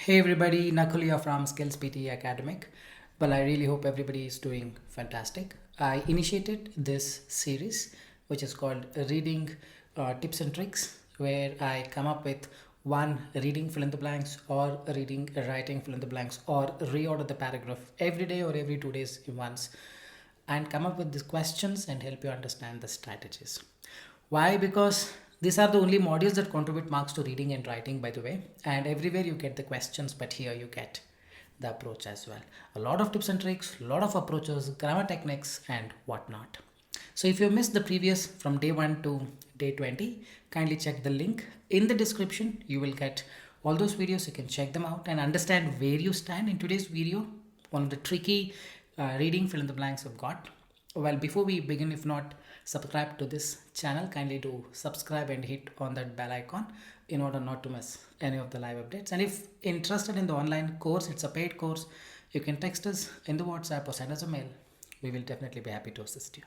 Hey everybody, Nakulia from Skills PT Academic. Well, I really hope everybody is doing fantastic. I initiated this series which is called Reading Tips and Tricks, where I come up with one reading fill in the blanks or reading writing fill in the blanks or reorder the paragraph every day or every 2 days once and come up with these questions and help you understand the strategies. Why? Because these are the only modules that contribute marks to reading and writing, by the way. And everywhere you get the questions, but here you get the approach as well. A lot of tips and tricks, a lot of approaches, grammar techniques, and whatnot. So if you missed the previous from day 1 to day 20, kindly check the link in the description. You will get all those videos. You can check them out and understand where you stand in today's video. One of the tricky reading fill in the blanks I've got. Well, before we begin, if not subscribe to this channel, kindly do subscribe and hit on that bell icon in order not to miss any of the live updates. And if interested in the online course, it's a paid course, you can text us in the WhatsApp or send us a mail. We will definitely be happy to assist you.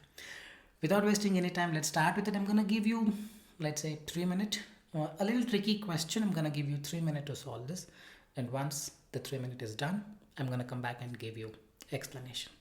Without wasting any time, let's start with it. I'm going to give you, let's say, 3 minutes. A little tricky question. I'm going to give you 3 minutes to solve this. And once the 3 minutes is done, I'm going to come back and give you explanation.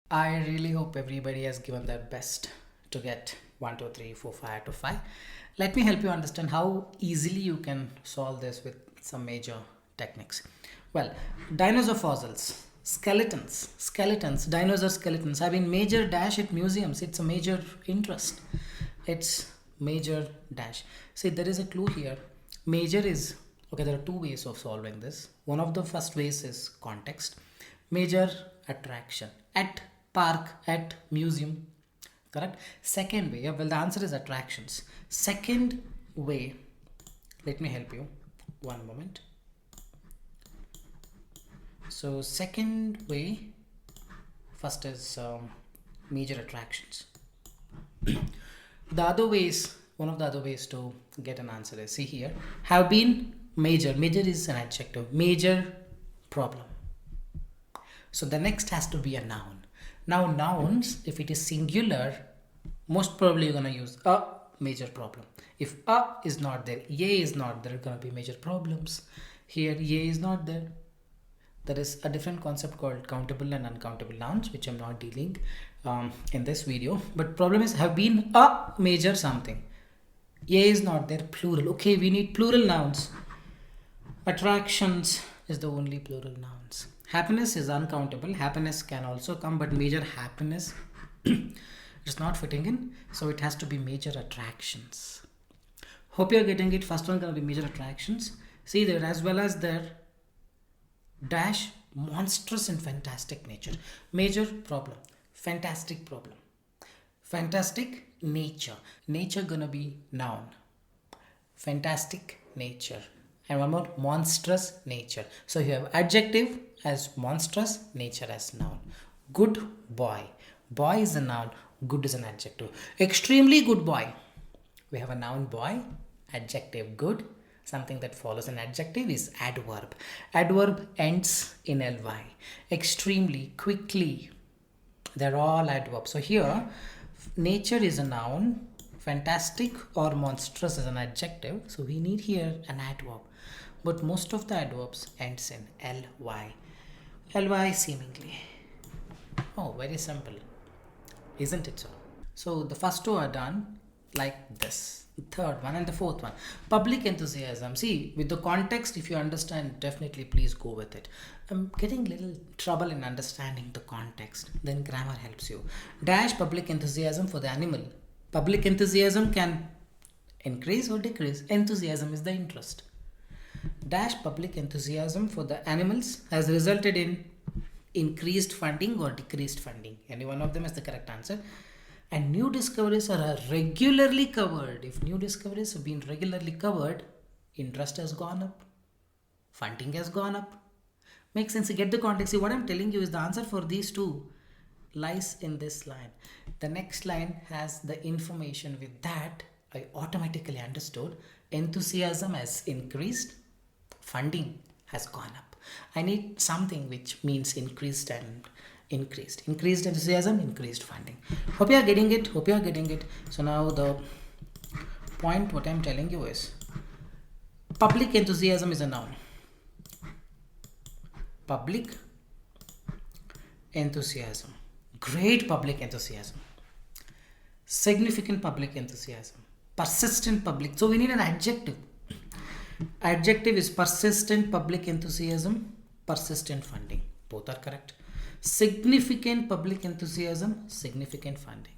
I really hope everybody has given their best to get 1, 2, 3, 4, 5 to 5. Let me help you understand how easily you can solve this with some major techniques. Well, dinosaur fossils, skeletons, dinosaur skeletons have been major dash at museums. It's a major interest. It's major dash. See, there is a clue here. Major is, okay, there are two ways of solving this. One of the first ways is context. Major attraction at park, at museum, correct? Second way, well, the answer is attractions. Second way, let me help you. One moment. So second way, first is major attractions. The other ways, one of the other ways to get an answer is, see here, have been major. Major is an adjective. Major problem. So the next has to be a noun. Now nouns, if it is singular, most probably you're going to use a major problem. If a is not there, a is not there, going to be major problems. Here a is not there. There is a different concept called countable and uncountable nouns, which I'm not dealing in this video. But problem is, have been a major something. A is not there, plural. Okay, we need plural nouns. Attractions is the only plural nouns. Happiness is uncountable. Happiness can also come, but major happiness is not fitting in. So it has to be major attractions. Hope you're getting it. First one going to be major attractions. See there, as well as there, dash monstrous and fantastic nature. Major problem, fantastic problem. Fantastic nature. Nature gonna be noun. Fantastic nature. And one more, monstrous nature. So you have adjective as monstrous, nature as noun. Good boy. Boy is a noun, good is an adjective. Extremely good boy. We have a noun boy, adjective good. Something that follows an adjective is adverb. Adverb ends in ly. Extremely, quickly. They're all adverbs. So here, nature is a noun. Fantastic or monstrous is an adjective. So we need here an adverb. But most of the adverbs ends in ly. Ly seemingly. Oh, very simple. Isn't it so? So the first two are done like this. Third one and the fourth one, public enthusiasm. See, with the context, if you understand, definitely please go with it. I'm getting little trouble in understanding the context, then grammar helps you. Dash public enthusiasm for the animal. Public enthusiasm can increase or decrease. Enthusiasm is the interest. Dash public enthusiasm for the animals has resulted in increased funding or decreased funding. Any one of them is the correct answer. And new discoveries are regularly covered. If new discoveries have been regularly covered, interest has gone up, funding has gone up. Makes sense. You get the context. See, what I'm telling you is the answer for these two lies in this line. The next line has the information. With that, I automatically understood enthusiasm has increased, funding has gone up. I need something which means increased and increased enthusiasm, increased funding. Hope you are getting it. So now the point what I'm telling you is, public enthusiasm is a noun. Public enthusiasm, great public enthusiasm, significant public enthusiasm, persistent public. So we need an adjective. Adjective is persistent public enthusiasm, persistent funding. Both are correct. Significant public enthusiasm, significant funding.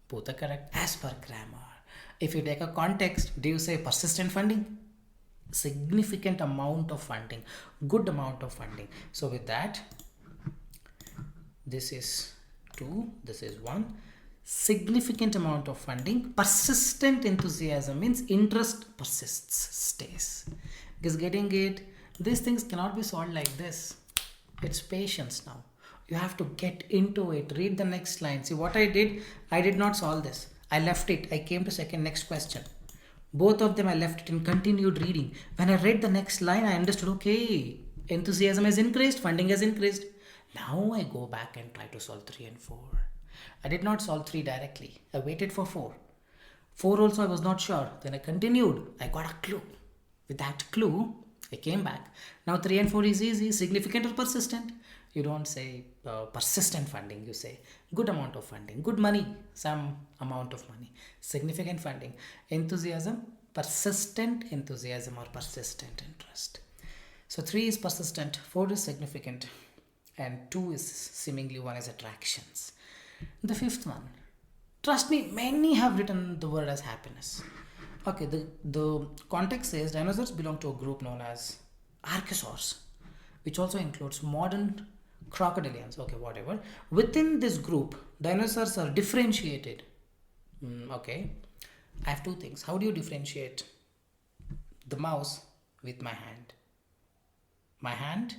Both are correct as per grammar. If you take a context, do you say persistent funding? Significant amount of funding, good amount of funding. So with that, this is 2, this is 1. Significant amount of funding. Persistent enthusiasm means interest persists, stays. Because getting it, these things cannot be solved like this. It's patience now. You have to get into it. Read the next line. See what I did not solve this. I left it. I came to next question. Both of them I left it and continued reading. When I read the next line, I understood, okay, enthusiasm has increased, funding has increased. Now I go back and try to solve 3 and 4. I did not solve 3 directly. I waited for 4. 4 also I was not sure. Then I continued. I got a clue. With that clue, I came back. Now 3 and 4 is easy. Significant or persistent? You don't say persistent funding. You say good amount of funding. Good money. Some amount of money. Significant funding. Enthusiasm. Persistent enthusiasm or persistent interest. So 3 is persistent. 4 is significant. And 2 is seemingly 1 is attractions. The 5th one. Trust me, many have written the word as happiness. Okay, the context says dinosaurs belong to a group known as archosaurs, which also includes modern crocodilians. Okay, whatever. Within this group, dinosaurs are differentiated. Okay, I have 2 things. How do you differentiate the mouse with my hand. My hand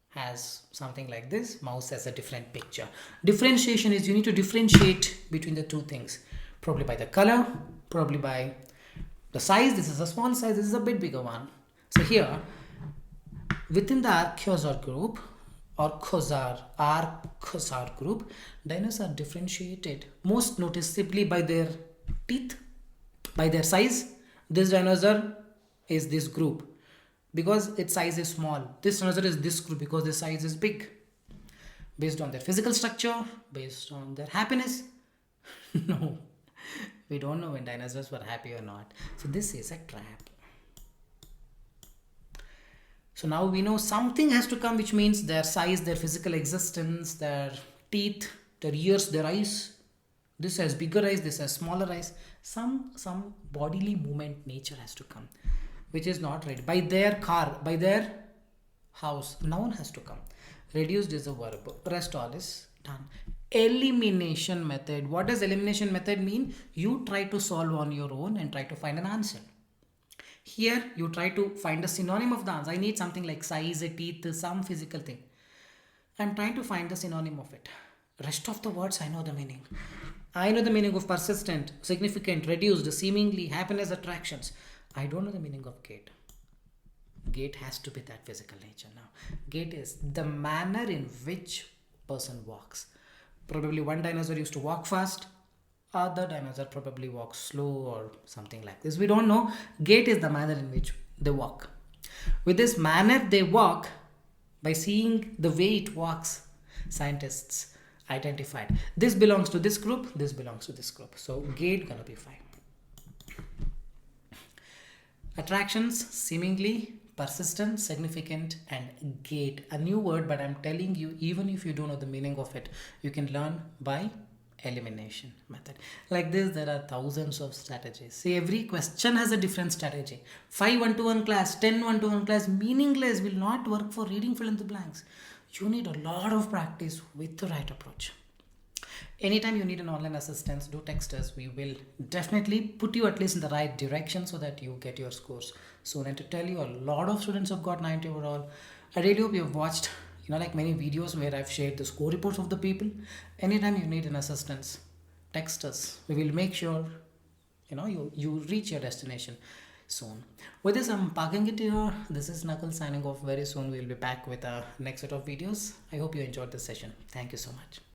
has something like this, mouse has a different picture. Differentiation is you need to differentiate between the two things, probably by the color, probably by the size. This is a small size, this is a bit bigger one. So here within the Archosaur group or Archosaur group, dinosaurs are differentiated most noticeably by their teeth, by their size. This dinosaur is this group because its size is small. This dinosaur is this group because the size is big. Based on their physical structure, based on their happiness. No, we don't know when dinosaurs were happy or not. So this is a trap. So now we know something has to come, which means their size, their physical existence, their teeth, their ears, their eyes. This has bigger eyes, this has smaller eyes. Some bodily movement nature has to come, which is not right. By their car, by their house, noun has to come. Reduced is a verb. Rest all is done. Elimination method. What does elimination method mean? You try to solve on your own and try to find an answer. Here you try to find a synonym of the answer. I need something like size, a teeth, some physical thing. I'm trying to find the synonym of it. Rest of the words I know the meaning. I know the meaning of persistent, significant, reduced, seemingly, happiness, attractions. I don't know the meaning of gait. Gait has to be that physical nature now. Gait is the manner in which person walks. Probably one dinosaur used to walk fast, other dinosaur probably walks slow or something like this. We don't know. Gait is the manner in which they walk. With this manner they walk, by seeing the way it walks, scientists identified this belongs to this group, this belongs to this group. So gait gonna be fine. Attractions, seemingly, persistent, significant, and gait. A new word, but I'm telling you, even if you don't know the meaning of it, you can learn by elimination method. Like this, there are thousands of strategies. See, every question has a different strategy. 5 1-to-1 class, 10 1-to-1 class, meaningless, will not work for reading fill in the blanks. You need a lot of practice with the right approach. Anytime you need an online assistance, do text us. We will definitely put you at least in the right direction so that you get your scores soon. And to tell you, a lot of students have got 90 overall. I really hope you've watched, like many videos where I've shared the score reports of the people. Anytime you need an assistance, text us. We will make sure, you reach your destination soon. With this, I'm parking it here. This is Knuckles signing off. Very soon we'll be back with a next set of videos. I hope you enjoyed this session. Thank you so much.